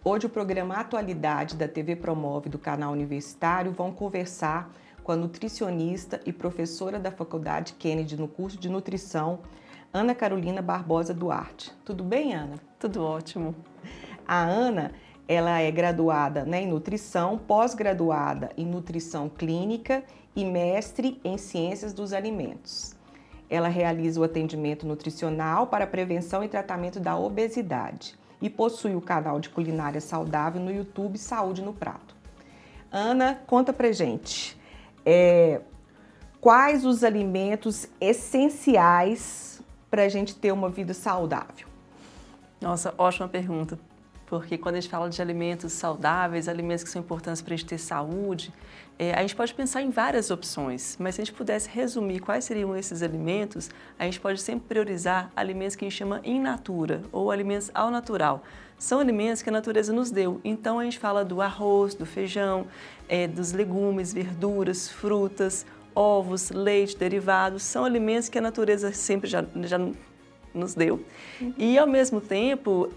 Hoje o programa Atualidade da TV Promove do canal universitário vão conversar com a nutricionista e professora da Faculdade Kennedy no curso de nutrição, Ana Carolina Barbosa Duarte. Tudo bem, Ana? Tudo ótimo. A Ana, ela é graduada em nutrição, pós-graduada em nutrição clínica e mestre em ciências dos alimentos. Ela realiza o atendimento nutricional para prevenção e tratamento da obesidade e possui o canal de culinária saudável no YouTube Saúde no Prato. Ana, conta pra gente, quais os alimentos essenciais para a gente ter uma vida saudável? Nossa, ótima pergunta, porque quando a gente fala de alimentos saudáveis, alimentos que são importantes para a gente ter saúde, a gente pode pensar em várias opções, mas se a gente pudesse resumir quais seriam esses alimentos, a gente pode sempre priorizar alimentos que a gente chama in natura, ou alimentos ao natural. São alimentos que a natureza nos deu, então a gente fala do arroz, do feijão, dos legumes, verduras, frutas, ovos, leite, derivados, são alimentos que a natureza sempre já nos deu. E, ao mesmo tempo,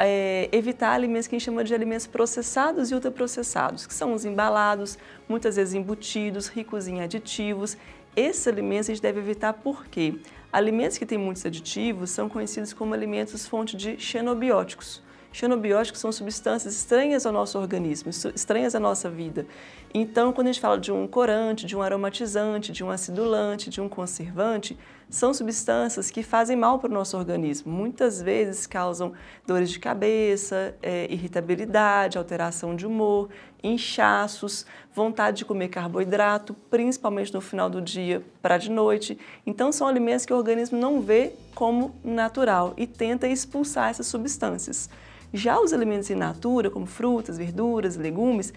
evitar alimentos que a gente chama de alimentos processados e ultraprocessados, que são os embalados, muitas vezes embutidos, ricos em aditivos. Esses alimentos a gente deve evitar porque alimentos que têm muitos aditivos são conhecidos como alimentos fonte de xenobióticos. Xenobióticos são substâncias estranhas ao nosso organismo, estranhas à nossa vida. Então, quando a gente fala de um corante, de um aromatizante, de um acidulante, de um conservante, são substâncias que fazem mal para o nosso organismo. Muitas vezes causam dores de cabeça, irritabilidade, alteração de humor, inchaços, vontade de comer carboidrato, principalmente no final do dia para de noite. Então, são alimentos que o organismo não vê como natural e tenta expulsar essas substâncias. Já os alimentos in natura, como frutas, verduras, legumes,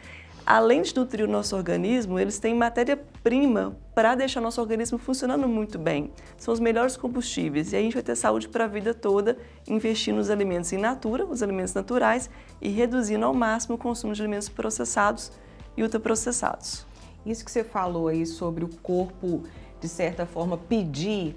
além de nutrir o nosso organismo, eles têm matéria-prima para deixar o nosso organismo funcionando muito bem. São os melhores combustíveis e aí a gente vai ter saúde para a vida toda, investindo nos alimentos in natura, os alimentos naturais, e reduzindo ao máximo o consumo de alimentos processados e ultraprocessados. Isso que você falou aí sobre o corpo, de certa forma, pedir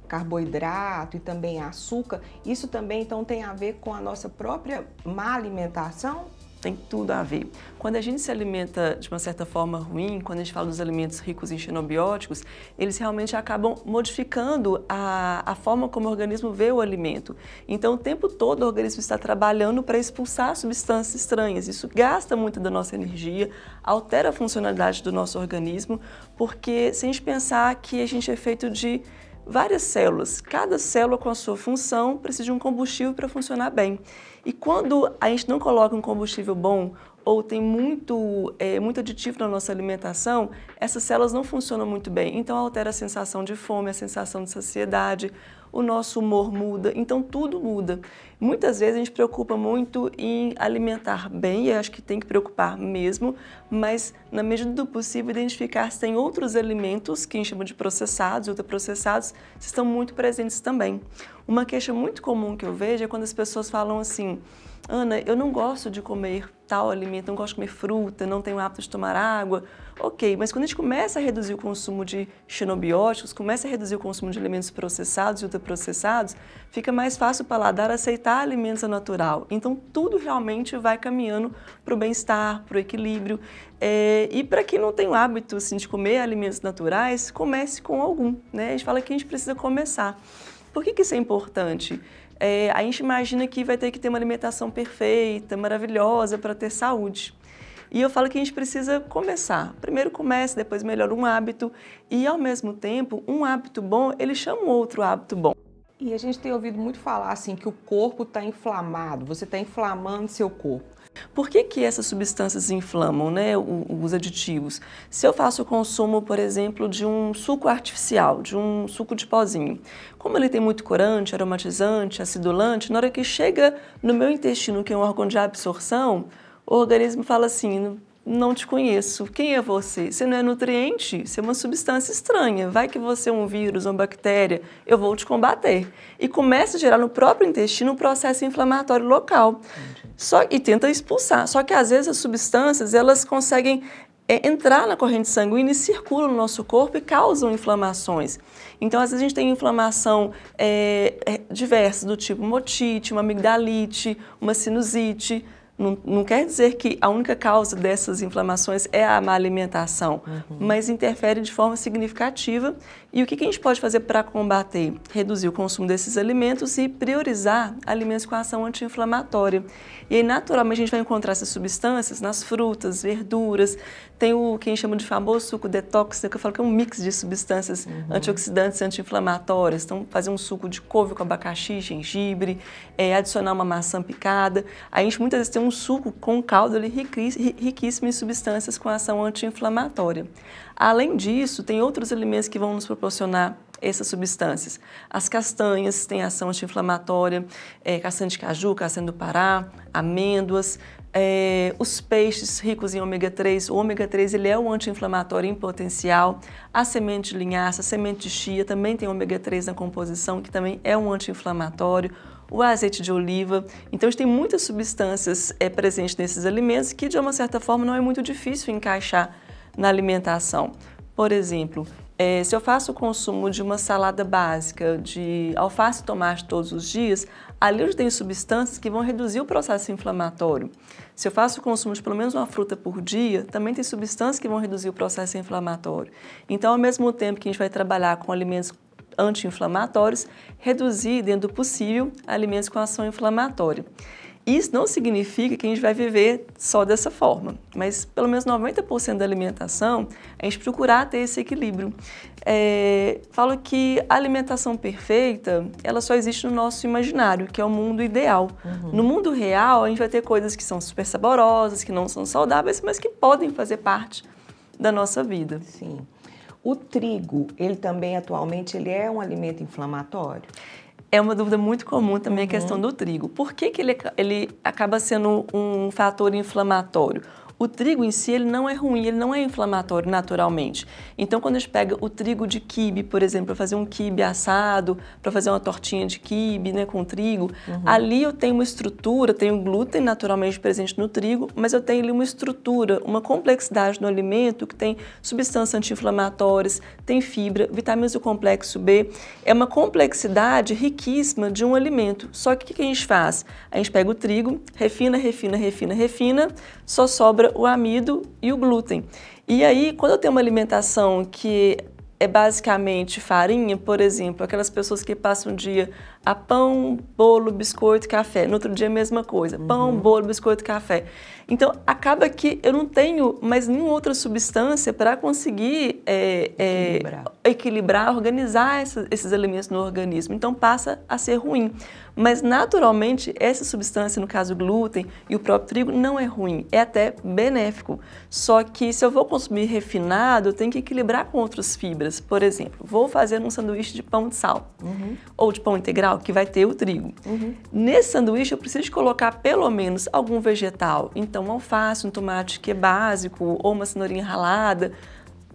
carboidrato e também açúcar, isso também então tem a ver com a nossa própria má alimentação? Tem tudo a ver. Quando a gente se alimenta de uma certa forma ruim, quando a gente fala dos alimentos ricos em xenobióticos, eles realmente acabam modificando a forma como o organismo vê o alimento. Então, o tempo todo o organismo está trabalhando para expulsar substâncias estranhas. Isso gasta muito da nossa energia, altera a funcionalidade do nosso organismo, porque se a gente pensar que a gente é feito de várias células, cada célula com a sua função precisa de um combustível para funcionar bem. E quando a gente não coloca um combustível bom ou tem muito aditivo na nossa alimentação, essas células não funcionam muito bem. Então altera a sensação de fome, a sensação de saciedade, o nosso humor muda, então tudo muda. Muitas vezes a gente preocupa muito em alimentar bem, e acho que tem que preocupar mesmo, mas na medida do possível identificar se tem outros alimentos, que a gente chama de processados e ultraprocessados, que estão muito presentes também. Uma queixa muito comum que eu vejo é quando as pessoas falam assim: Ana, eu não gosto de comer tal alimento, não gosto de comer fruta, não tenho o hábito de tomar água. Ok, mas quando a gente começa a reduzir o consumo de xenobióticos, começa a reduzir o consumo de alimentos processados e ultraprocessados, fica mais fácil o paladar aceitar alimentos ao natural. Então, tudo realmente vai caminhando para o bem-estar, para o equilíbrio. E para quem não tem o hábito assim, de comer alimentos naturais, comece com algum, né? A gente fala que a gente precisa começar. Por que isso é importante? A gente imagina que vai ter que ter uma alimentação perfeita, maravilhosa para ter saúde. E eu falo que a gente precisa começar. Primeiro comece, depois melhora um hábito e, ao mesmo tempo, um hábito bom, ele chama um outro hábito bom. E a gente tem ouvido muito falar assim que o corpo está inflamado, você está inflamando seu corpo. Por que essas substâncias inflamam, né, os aditivos? Se eu faço o consumo, por exemplo, de um suco artificial, de um suco de pozinho, como ele tem muito corante, aromatizante, acidulante, na hora que chega no meu intestino, que é um órgão de absorção, o organismo fala assim: não te conheço, quem é você? Você não é nutriente, você é uma substância estranha, vai que você é um vírus, uma bactéria, eu vou te combater. E começa a gerar no próprio intestino um processo inflamatório local. E tenta expulsar. Só que às vezes as substâncias, elas conseguem entrar na corrente sanguínea e circulam no nosso corpo e causam inflamações. Então, às vezes a gente tem inflamação diversa, do tipo uma otite, uma amigdalite, uma sinusite, Não quer dizer que a única causa dessas inflamações é a má alimentação, mas interfere de forma significativa. E o que a gente pode fazer para combater? Reduzir o consumo desses alimentos e priorizar alimentos com ação anti-inflamatória. E aí, naturalmente, a gente vai encontrar essas substâncias nas frutas, verduras. Tem o que a gente chama de famoso suco detox, que eu falo que é um mix de substâncias antioxidantes e anti-inflamatórias. Então, fazer um suco de couve com abacaxi, gengibre, adicionar uma maçã picada. A gente muitas vezes tem um suco com caldo ali riquíssimo em substâncias com ação anti-inflamatória. Além disso, tem outros alimentos que vão nos proporcionar essas substâncias. As castanhas têm ação anti-inflamatória, castanha de caju, castanha do Pará, amêndoas, os peixes ricos em ômega 3, o ômega 3 ele é um anti-inflamatório em potencial, a semente de linhaça, a semente de chia também tem ômega 3 na composição, que também é um anti-inflamatório, o azeite de oliva. Então, a gente tem muitas substâncias presentes nesses alimentos que, de uma certa forma, não é muito difícil encaixar na alimentação. Por exemplo, se eu faço o consumo de uma salada básica de alface e tomate todos os dias, ali eu tenho substâncias que vão reduzir o processo inflamatório. Se eu faço o consumo de pelo menos uma fruta por dia, também tem substâncias que vão reduzir o processo inflamatório. Então, ao mesmo tempo que a gente vai trabalhar com alimentos anti-inflamatórios, reduzir, dentro do possível, alimentos com ação inflamatória. Isso não significa que a gente vai viver só dessa forma, mas pelo menos 90% da alimentação, a gente procurar ter esse equilíbrio. Falo que a alimentação perfeita, ela só existe no nosso imaginário, que é o mundo ideal. No mundo real, a gente vai ter coisas que são super saborosas, que não são saudáveis, mas que podem fazer parte da nossa vida. Sim. O trigo, ele também atualmente, ele é um alimento inflamatório? É uma dúvida muito comum também a questão do trigo. Por que ele acaba sendo um fator inflamatório? O trigo em si, ele não é ruim, ele não é inflamatório naturalmente. Então, quando a gente pega o trigo de quibe, por exemplo, para fazer um quibe assado, para fazer uma tortinha de quibe, né, com trigo, ali eu tenho uma estrutura, tenho glúten naturalmente presente no trigo, mas eu tenho ali uma estrutura, uma complexidade no alimento que tem substâncias anti-inflamatórias, tem fibra, vitaminas do complexo B. É uma complexidade riquíssima de um alimento. Só que o que a gente faz? A gente pega o trigo, refina, só sobra o amido e o glúten. E aí, quando eu tenho uma alimentação que é basicamente farinha, por exemplo, aquelas pessoas que passam o dia a pão, bolo, biscoito, café. No outro dia a mesma coisa, pão, bolo, biscoito, café. Então, acaba que eu não tenho mais nenhuma outra substância para conseguir equilibrar, organizar esses alimentos no organismo. Então, passa a ser ruim. Mas, naturalmente, essa substância, no caso o glúten e o próprio trigo, não é ruim, é até benéfico. Só que se eu vou consumir refinado, eu tenho que equilibrar com outras fibras. Por exemplo, vou fazer um sanduíche de pão de sal ou de pão integral, que vai ter o trigo. Nesse sanduíche, eu preciso colocar pelo menos algum vegetal. Então, alface, um tomate que é básico, ou uma cenourinha ralada,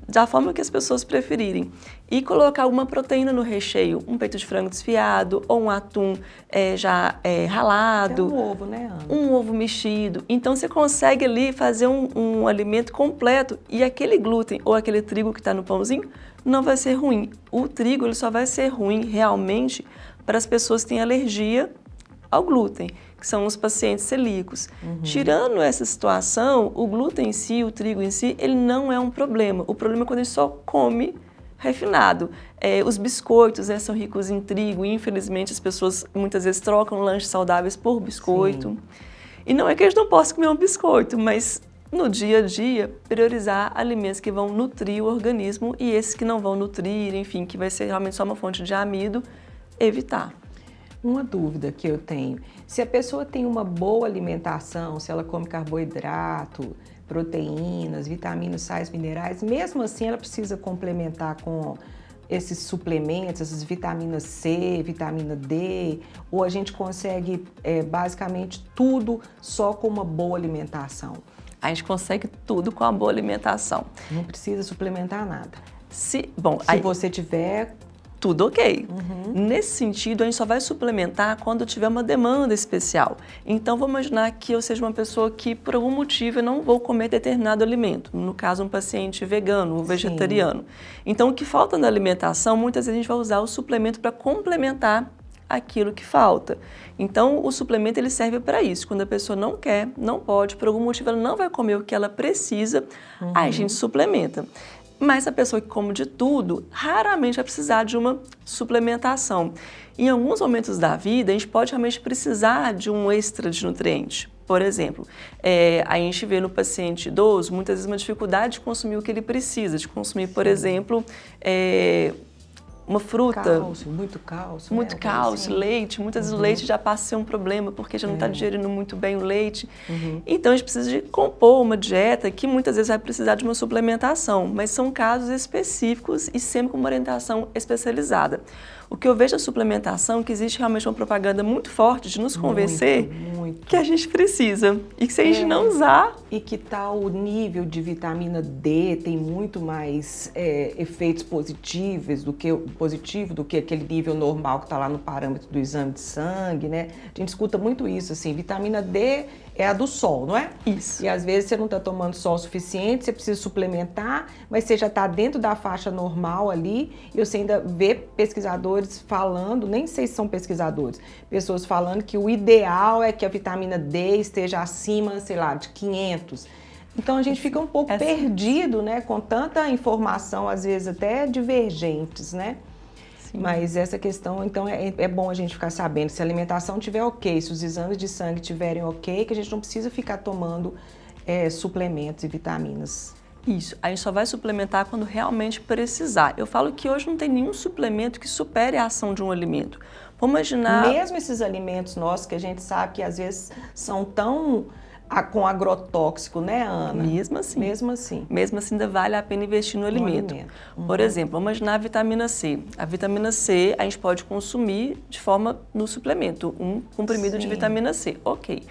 da forma que as pessoas preferirem. E colocar alguma proteína no recheio, um peito de frango desfiado ou um atum ralado. É um ovo, né, Ana? Um ovo mexido. Então, você consegue ali fazer um alimento completo e aquele glúten ou aquele trigo que está no pãozinho não vai ser ruim. O trigo ele só vai ser ruim realmente para as pessoas que têm alergia ao glúten, que são os pacientes celíacos. Tirando essa situação, o glúten em si, o trigo em si, ele não é um problema. O problema é quando a gente só come refinado. Os biscoitos são ricos em trigo e, infelizmente, as pessoas muitas vezes trocam lanches saudáveis por biscoito. Sim. E não é que a gente não possa comer um biscoito, mas no dia a dia, priorizar alimentos que vão nutrir o organismo e esses que não vão nutrir, enfim, que vai ser realmente só uma fonte de amido, evitar. Uma dúvida que eu tenho, se a pessoa tem uma boa alimentação, se ela come carboidrato, proteínas, vitaminas, sais minerais, mesmo assim ela precisa complementar com esses suplementos, essas vitaminas C, vitamina D, ou a gente consegue basicamente tudo só com uma boa alimentação? A gente consegue tudo com a boa alimentação. Não precisa suplementar nada. Se você tiver... Tudo ok. Nesse sentido, a gente só vai suplementar quando tiver uma demanda especial. Então, vou imaginar que eu seja uma pessoa que, por algum motivo, eu não vou comer determinado alimento. No caso, um paciente vegano ou vegetariano. Sim. Então, o que falta na alimentação, muitas vezes a gente vai usar o suplemento para complementar aquilo que falta. Então, o suplemento ele serve para isso. Quando a pessoa não quer, não pode, por algum motivo ela não vai comer o que ela precisa, aí a gente suplementa. Mas a pessoa que come de tudo, raramente vai precisar de uma suplementação. Em alguns momentos da vida, a gente pode realmente precisar de um extra de nutriente. Por exemplo, a gente vê no paciente idoso, muitas vezes, uma dificuldade de consumir o que ele precisa, de consumir, por exemplo, uma fruta. Muito cálcio. Muito cálcio, leite. Muitas vezes o leite já passa a ser um problema, porque já não está digerindo muito bem o leite. Então, a gente precisa de compor uma dieta que muitas vezes vai precisar de uma suplementação, mas são casos específicos e sempre com uma orientação especializada. O que eu vejo a suplementação é que existe realmente uma propaganda muito forte de nos convencer que a gente precisa e que se a gente não usar... E que tal o nível de vitamina D tem muito mais efeitos positivos do que aquele nível normal que está lá no parâmetro do exame de sangue, né? A gente escuta muito isso, assim, vitamina D é a do sol, não é? Isso. E às vezes você não está tomando sol suficiente, você precisa suplementar, mas você já está dentro da faixa normal ali, e você ainda vê pesquisadores falando, nem sei se são pesquisadores, pessoas falando que o ideal é que a vitamina D esteja acima, sei lá, de 500. Então a gente fica um pouco perdido, né, com tanta informação, às vezes até divergentes, né? Mas essa questão, então, é bom a gente ficar sabendo, se a alimentação estiver ok, se os exames de sangue estiverem ok, que a gente não precisa ficar tomando suplementos e vitaminas. Isso, a gente só vai suplementar quando realmente precisar. Eu falo que hoje não tem nenhum suplemento que supere a ação de um alimento. Vamos imaginar... Mesmo esses alimentos nossos, que a gente sabe que às vezes são tão... com agrotóxico, né, Ana? Mesmo assim. Mesmo assim. Mesmo assim, ainda vale a pena investir no alimento. Por exemplo, vamos imaginar a vitamina C. A vitamina C a gente pode consumir de forma no suplemento, um comprimido de vitamina C. Ok.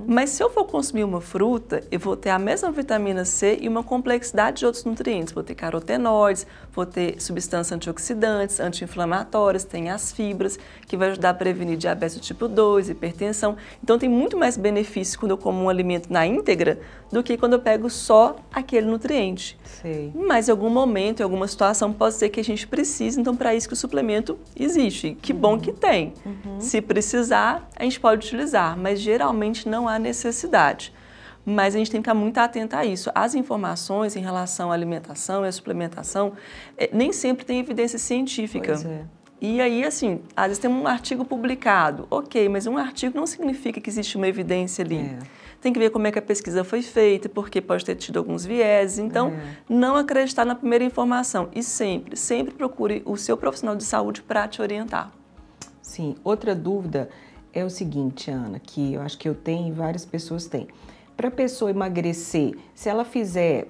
Mas se eu for consumir uma fruta, eu vou ter a mesma vitamina C e uma complexidade de outros nutrientes. Vou ter carotenoides, vou ter substâncias antioxidantes, anti-inflamatórias, tem as fibras, que vai ajudar a prevenir diabetes tipo 2, hipertensão. Então, tem muito mais benefícios quando eu como um alimento na íntegra do que quando eu pego só aquele nutriente. Sei. Mas em algum momento, em alguma situação, pode ser que a gente precise, então para isso que o suplemento existe. Que bom que tem. Se precisar, a gente pode utilizar, mas geralmente não há necessidade. Mas a gente tem que ficar muito atento a isso. As informações em relação à alimentação e à suplementação nem sempre têm evidência científica. Pois é. E aí, assim, às vezes tem um artigo publicado, ok, mas um artigo não significa que existe uma evidência ali. Tem que ver como é que a pesquisa foi feita, porque pode ter tido alguns vieses. Então, não acreditar na primeira informação. E sempre procure o seu profissional de saúde para te orientar. Sim. Outra dúvida é o seguinte, Ana, que eu acho que eu tenho e várias pessoas têm. Para a pessoa emagrecer, se ela fizer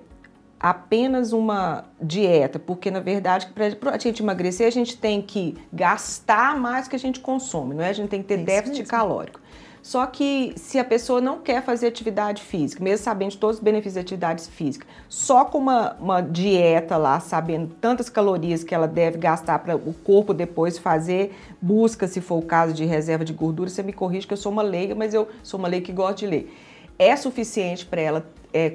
apenas uma dieta, porque na verdade para a gente emagrecer a gente tem que gastar mais do que a gente consome, não é? A gente tem que ter déficit calórico. Só que se a pessoa não quer fazer atividade física, mesmo sabendo de todos os benefícios da atividade física, só com uma dieta lá, sabendo tantas calorias que ela deve gastar para o corpo depois fazer, busca, se for o caso, de reserva de gordura, você me corrige que eu sou uma leiga, mas eu sou uma leiga que gosta de ler. É suficiente para ela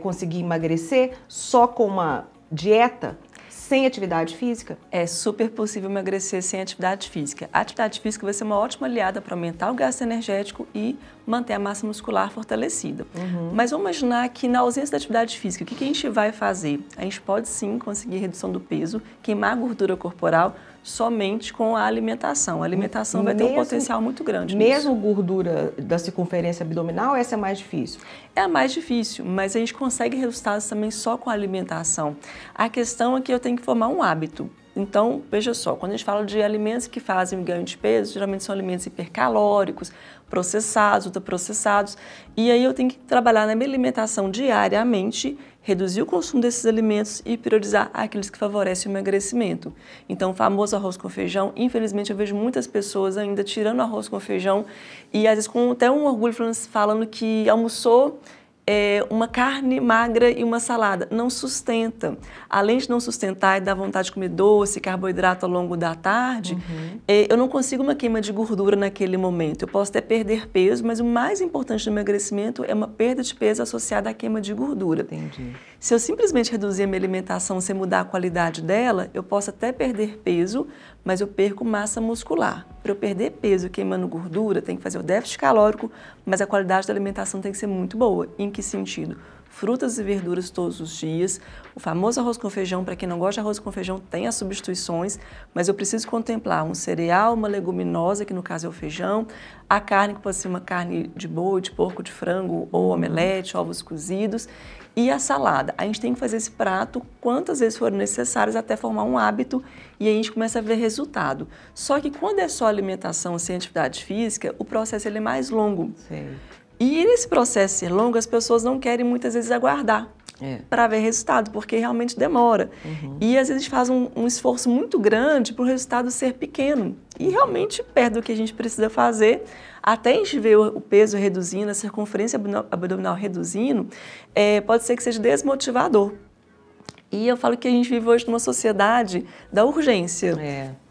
conseguir emagrecer só com uma dieta? Sem atividade física? É super possível emagrecer sem atividade física. A atividade física vai ser uma ótima aliada para aumentar o gasto energético e manter a massa muscular fortalecida. Mas vamos imaginar que na ausência da atividade física, o que a gente vai fazer? A gente pode sim conseguir redução do peso, queimar a gordura corporal somente com a alimentação. A alimentação vai ter um potencial muito grande Mesmo gordura da circunferência abdominal, essa é mais difícil? É a mais difícil, mas a gente consegue resultados também só com a alimentação. A questão é que eu tenho que formar um hábito. Então, veja só, quando a gente fala de alimentos que fazem ganho de peso, geralmente são alimentos hipercalóricos, processados, ultraprocessados, e aí eu tenho que trabalhar na minha alimentação diariamente, reduzir o consumo desses alimentos e priorizar aqueles que favorecem o emagrecimento. Então, o famoso arroz com feijão, infelizmente eu vejo muitas pessoas ainda tirando arroz com feijão e às vezes com até um orgulho falando que almoçou uma carne magra e uma salada. Não sustenta. Além de não sustentar e dar vontade de comer doce, carboidrato ao longo da tarde, eu não consigo uma queima de gordura naquele momento. Eu posso até perder peso, mas o mais importante do emagrecimento é uma perda de peso associada à queima de gordura. Entendi. Se eu simplesmente reduzir a minha alimentação sem mudar a qualidade dela, eu posso até perder peso, mas eu perco massa muscular. para eu perder peso queimando gordura, tem que fazer o déficit calórico, mas a qualidade da alimentação tem que ser muito boa. Em que sentido? Frutas e verduras todos os dias, o famoso arroz com feijão, para quem não gosta de arroz com feijão, tem as substituições, mas eu preciso contemplar um cereal, uma leguminosa, que no caso é o feijão, a carne, que pode ser uma carne de boi, de porco, de frango, ou omelete, ovos cozidos, e a salada. A gente tem que fazer esse prato quantas vezes forem necessárias até formar um hábito e aí a gente começa a ver resultado. Só que quando é só alimentação sem atividade física, o processo ele é mais longo. Sim. E nesse processo ser longo, as pessoas não querem muitas vezes aguardar para ver resultado, porque realmente demora. E às vezes a gente faz um esforço muito grande para o resultado ser pequeno. E realmente perto do que a gente precisa fazer, até a gente ver o peso reduzindo, a circunferência abdominal reduzindo, pode ser que seja desmotivador. E eu falo que a gente vive hoje numa sociedade da urgência.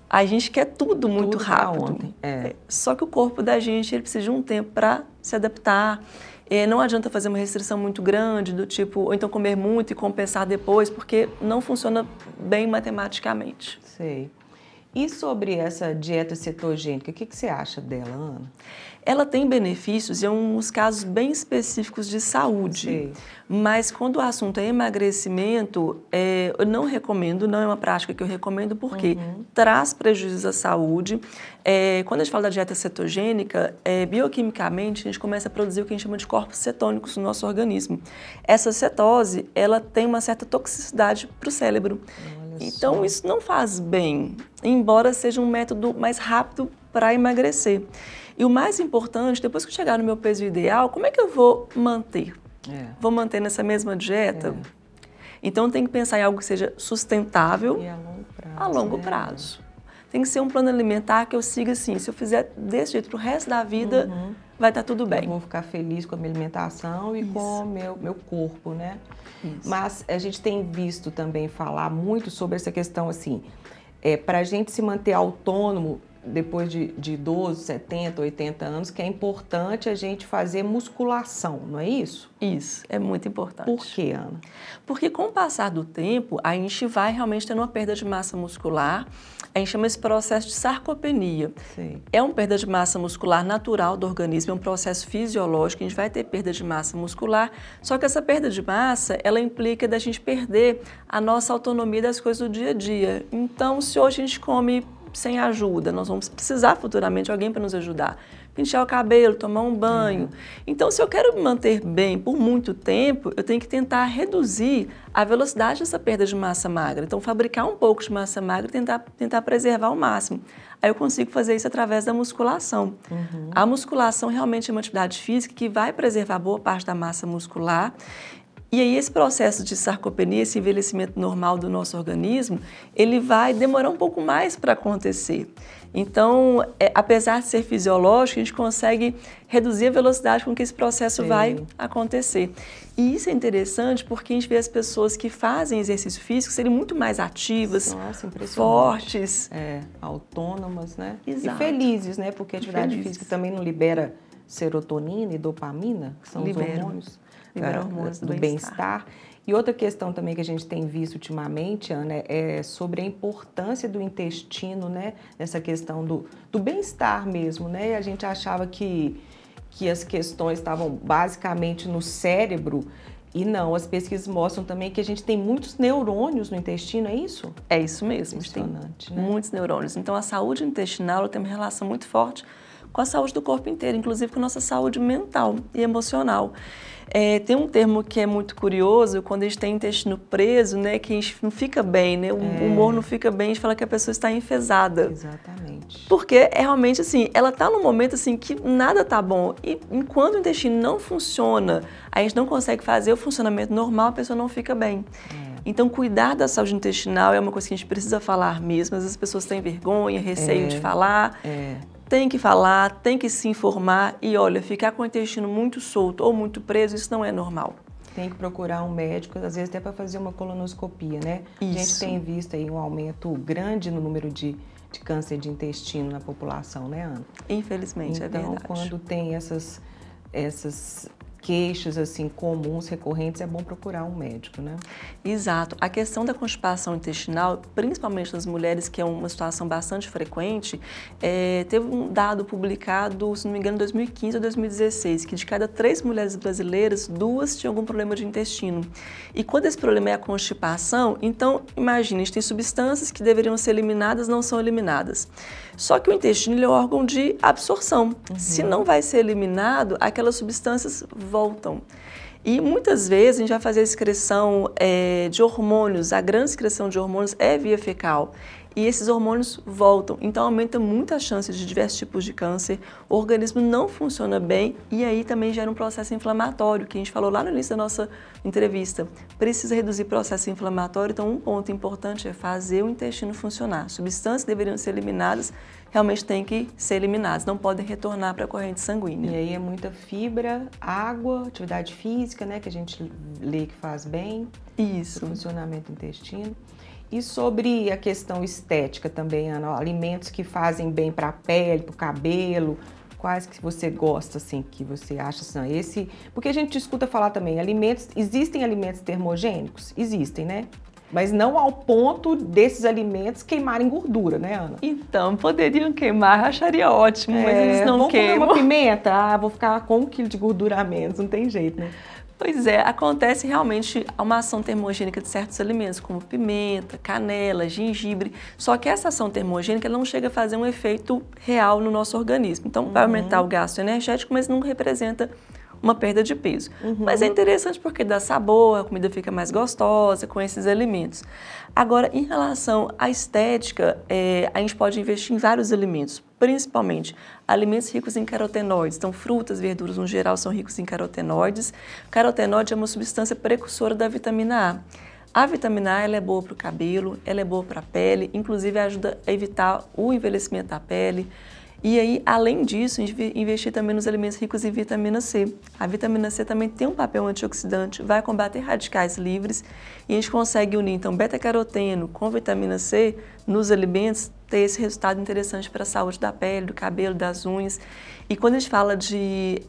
A gente quer tudo muito rápido. Só que o corpo da gente ele precisa de um tempo para se adaptar. Não adianta fazer uma restrição muito grande, do tipo, ou então comer muito e compensar depois, porque não funciona bem matematicamente. Sei. E sobre essa dieta cetogênica, o que você acha dela, Ana? Ela tem benefícios em uns casos bem específicos de saúde, Sei. mas quando o assunto é emagrecimento, eu não recomendo, não é uma prática que eu recomendo, porque traz prejuízos à saúde. Quando a gente fala da dieta cetogênica, bioquimicamente a gente começa a produzir o que a gente chama de corpos cetônicos no nosso organismo. Essa cetose, ela tem uma certa toxicidade para o cérebro. Então isso não faz bem, embora seja um método mais rápido para emagrecer. E o mais importante, depois que eu chegar no meu peso ideal, como é que eu vou manter? Vou manter nessa mesma dieta? Então tem que pensar em algo que seja sustentável e a longo prazo. A longo prazo. Tem que ser um plano alimentar que eu siga assim, se eu fizer desse jeito pro resto da vida, vai estar tudo bem. Eu vou ficar feliz com a minha alimentação e com o meu corpo, né? Isso. Mas a gente tem visto também falar muito sobre essa questão assim, para a gente se manter autônomo depois de idoso, 70, 80 anos, que é importante a gente fazer musculação, não é isso? Isso, é muito importante. Por quê, Ana? Porque com o passar do tempo, a gente vai realmente tendo uma perda de massa muscular. A gente chama esse processo de sarcopenia. Sim. É uma perda de massa muscular natural do organismo, é um processo fisiológico, a gente vai ter perda de massa muscular, só que essa perda de massa, ela implica da gente perder a nossa autonomia das coisas do dia a dia. Então, se hoje a gente come sem ajuda, nós vamos precisar futuramente de alguém para nos ajudar. Pentear o cabelo, tomar um banho. Então, se eu quero me manter bem por muito tempo, eu tenho que tentar reduzir a velocidade dessa perda de massa magra. Então, fabricar um pouco de massa magra e tentar preservar ao máximo. Aí eu consigo fazer isso através da musculação. A musculação realmente é uma atividade física que vai preservar boa parte da massa muscular. E aí esse processo de sarcopenia, esse envelhecimento normal do nosso organismo, ele vai demorar um pouco mais para acontecer. Então, apesar de ser fisiológico, a gente consegue reduzir a velocidade com que esse processo vai acontecer. E isso é interessante porque a gente vê as pessoas que fazem exercício físico serem muito mais ativas, fortes. Autônomas, né? Exato. E felizes, né? Porque a atividade física também não libera serotonina e dopamina, que são os hormônios. Hormônios do bem-estar. E outra questão também que a gente tem visto ultimamente, Ana, é sobre a importância do intestino, né? Nessa questão do bem-estar mesmo, né? E a gente achava que as questões estavam basicamente no cérebro e não, as pesquisas mostram também que a gente tem muitos neurônios no intestino, é isso? É isso mesmo, a gente tem muitos neurônios. Então a saúde intestinal ela tem uma relação muito forte com a saúde do corpo inteiro, inclusive com a nossa saúde mental e emocional. Tem um termo que é muito curioso, quando a gente tem intestino preso, né, que a gente não fica bem, né, o humor não fica bem, a gente fala que a pessoa está enfesada. Exatamente. Porque realmente assim, ela está num momento assim que nada tá bom e enquanto o intestino não funciona, a gente não consegue fazer o funcionamento normal, a pessoa não fica bem. Então, cuidar da saúde intestinal é uma coisa que a gente precisa falar mesmo, às vezes as pessoas têm vergonha, receio de falar. Tem que falar, tem que se informar e, olha, ficar com o intestino muito solto ou muito preso, isso não é normal. Tem que procurar um médico, às vezes até para fazer uma colonoscopia, né? Isso. A gente tem visto aí um aumento grande no número de câncer de intestino na população, né, Ana? Infelizmente, então, é verdade. Quando tem essas queixas assim comuns, recorrentes, é bom procurar um médico, né? Exato. A questão da constipação intestinal, principalmente nas mulheres, que é uma situação bastante frequente, teve um dado publicado, se não me engano, em 2015 ou 2016, que de cada 3 mulheres brasileiras, 2 tinham algum problema de intestino. E quando esse problema é a constipação, então, imagine, a gente tem substâncias que deveriam ser eliminadas, não são eliminadas. Só que o intestino ele é um órgão de absorção. Se não vai ser eliminado, aquelas substâncias voltam. E muitas vezes a gente vai fazer a excreção de hormônios, a grande excreção de hormônios é via fecal. E esses hormônios voltam, então aumenta muito as chances de diversos tipos de câncer, o organismo não funciona bem e aí também gera um processo inflamatório, que a gente falou lá no início da nossa entrevista. Precisa reduzir o processo inflamatório, então um ponto importante é fazer o intestino funcionar. Substâncias que deveriam ser eliminadas, realmente têm que ser eliminadas, não podem retornar para a corrente sanguínea. E aí é muita fibra, água, atividade física, né, que a gente lê que faz bem. Isso. O funcionamento do intestino. E sobre a questão estética também, Ana, alimentos que fazem bem para a pele, para o cabelo, quais que você gosta, assim, que você acha, assim, porque a gente escuta falar também, existem alimentos termogênicos? Existem, né? Mas não ao ponto desses alimentos queimarem gordura, né, Ana? Então, poderiam queimar, eu acharia ótimo, mas eles não queimam. Vou comer uma pimenta? Vou ficar com 1 quilo de gordura a menos, não tem jeito, né? Pois é, acontece realmente uma ação termogênica de certos alimentos, como pimenta, canela, gengibre, só que essa ação termogênica não chega a fazer um efeito real no nosso organismo. Então, vai aumentar o gasto energético, mas não representa uma perda de peso. Mas é interessante porque dá sabor, a comida fica mais gostosa com esses alimentos. Agora, em relação à estética, a gente pode investir em vários alimentos, principalmente alimentos ricos em carotenoides. Então, frutas, verduras, no geral, são ricos em carotenoides. Carotenoide é uma substância precursora da vitamina A. A vitamina A ela é boa para o cabelo, ela é boa para a pele, inclusive ajuda a evitar o envelhecimento da pele. E aí, além disso, investir também nos alimentos ricos em vitamina C. A vitamina C também tem um papel antioxidante, vai combater radicais livres e a gente consegue unir, então, beta-caroteno com vitamina C nos alimentos, ter esse resultado interessante para a saúde da pele, do cabelo, das unhas. E quando a gente fala de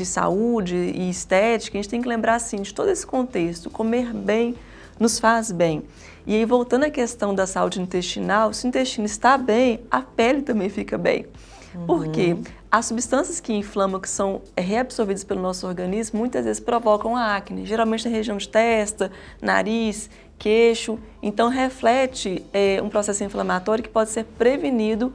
saúde e estética, a gente tem que lembrar, assim, de todo esse contexto, comer bem nos faz bem. E aí, voltando à questão da saúde intestinal, se o intestino está bem, a pele também fica bem. Por quê? As substâncias que inflamam, que são reabsorvidas pelo nosso organismo, muitas vezes provocam a acne, geralmente na região de testa, nariz, queixo. Então, reflete um processo inflamatório que pode ser prevenido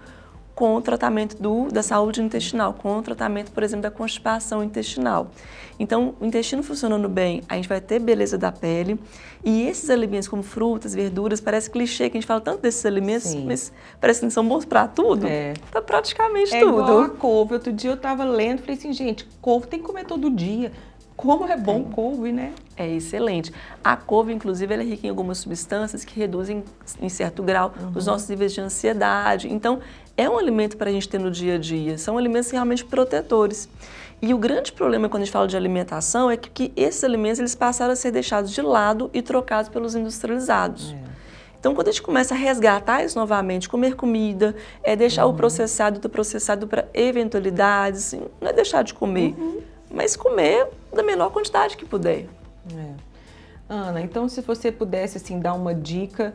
com o tratamento da saúde intestinal, com o tratamento, por exemplo, da constipação intestinal. Então, o intestino funcionando bem, a gente vai ter beleza da pele. E esses alimentos, como frutas, verduras, parece clichê que a gente fala tanto desses alimentos, Sim. Mas parece que não são bons para tudo. Para praticamente tudo. Igual a couve. Outro dia eu estava lendo e falei assim, gente, couve tem que comer todo dia. Como é bom couve, né? É excelente. A couve, inclusive, ela é rica em algumas substâncias que reduzem, em certo grau, os nossos níveis de ansiedade. Então, é um alimento para a gente ter no dia a dia. São alimentos realmente protetores. E o grande problema quando a gente fala de alimentação é que esses alimentos eles passaram a ser deixados de lado e trocados pelos industrializados. Então, quando a gente começa a resgatar isso novamente, comer comida, deixar o processado do processado para eventualidades, assim, não é deixar de comer, mas comer da menor quantidade que puder. Ana, então se você pudesse assim, dar uma dica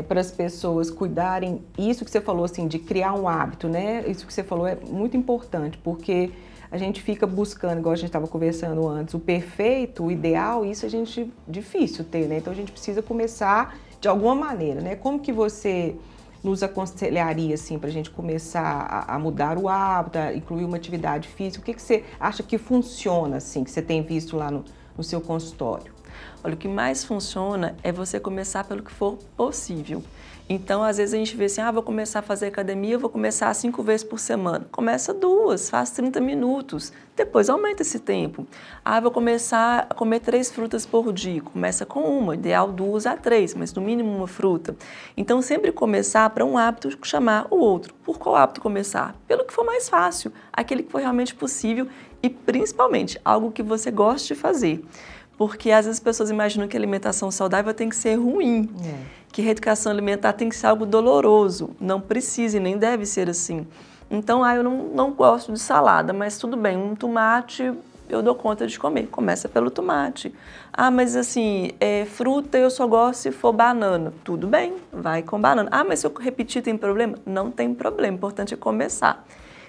para as pessoas cuidarem, isso que você falou assim, de criar um hábito, né? Isso que você falou é muito importante, porque a gente fica buscando, igual a gente estava conversando antes, o perfeito, o ideal, isso a gente difícil ter, né? Então a gente precisa começar de alguma maneira, né? Como que você nos aconselharia assim para a gente começar a mudar o hábito, a incluir uma atividade física? O que você acha que funciona assim, que você tem visto lá no seu consultório? Olha, o que mais funciona é você começar pelo que for possível. Então, às vezes a gente vê assim, vou começar a fazer academia, vou começar 5 vezes por semana. Começa 2, faz 30 minutos, depois aumenta esse tempo. Vou começar a comer 3 frutas por dia, começa com uma, ideal 2 a 3, mas no mínimo uma fruta. Então, sempre começar para um hábito chamar o outro. Por qual hábito começar? Pelo que for mais fácil, aquele que for realmente possível e, principalmente, algo que você goste de fazer. Porque às vezes as pessoas imaginam que a alimentação saudável tem que ser ruim, que a reeducação alimentar tem que ser algo doloroso. Não precisa e nem deve ser assim. Então, eu não gosto de salada, mas tudo bem, um tomate eu dou conta de comer. Começa pelo tomate. Ah, mas assim, fruta eu só gosto se for banana. Tudo bem, vai com banana. Ah, mas se eu repetir tem problema? Não tem problema, o importante é começar.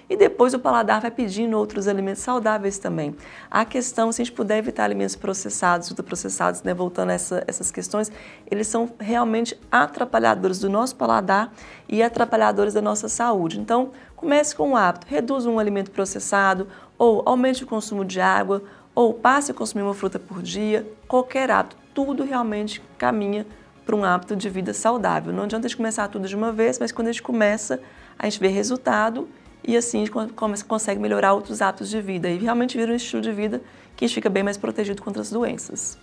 E depois o paladar vai pedindo outros alimentos saudáveis também. A questão, se a gente puder evitar alimentos processados, ultraprocessados, né, voltando a essas questões, eles são realmente atrapalhadores do nosso paladar e atrapalhadores da nossa saúde. Então, comece com um hábito, reduza um alimento processado, ou aumente o consumo de água, ou passe a consumir uma fruta por dia, qualquer hábito. Tudo realmente caminha para um hábito de vida saudável. Não adianta a gente começar tudo de uma vez, mas quando a gente começa, a gente vê resultado e assim a gente consegue melhorar outros hábitos de vida e realmente vira um estilo de vida que a gente fica bem mais protegido contra as doenças.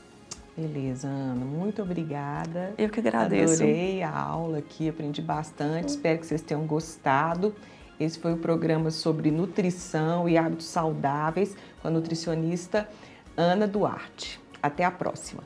Beleza, Ana, muito obrigada. Eu que agradeço. Adorei a aula aqui, aprendi bastante, espero que vocês tenham gostado. Esse foi o programa sobre nutrição e hábitos saudáveis com a nutricionista Ana Duarte. Até a próxima.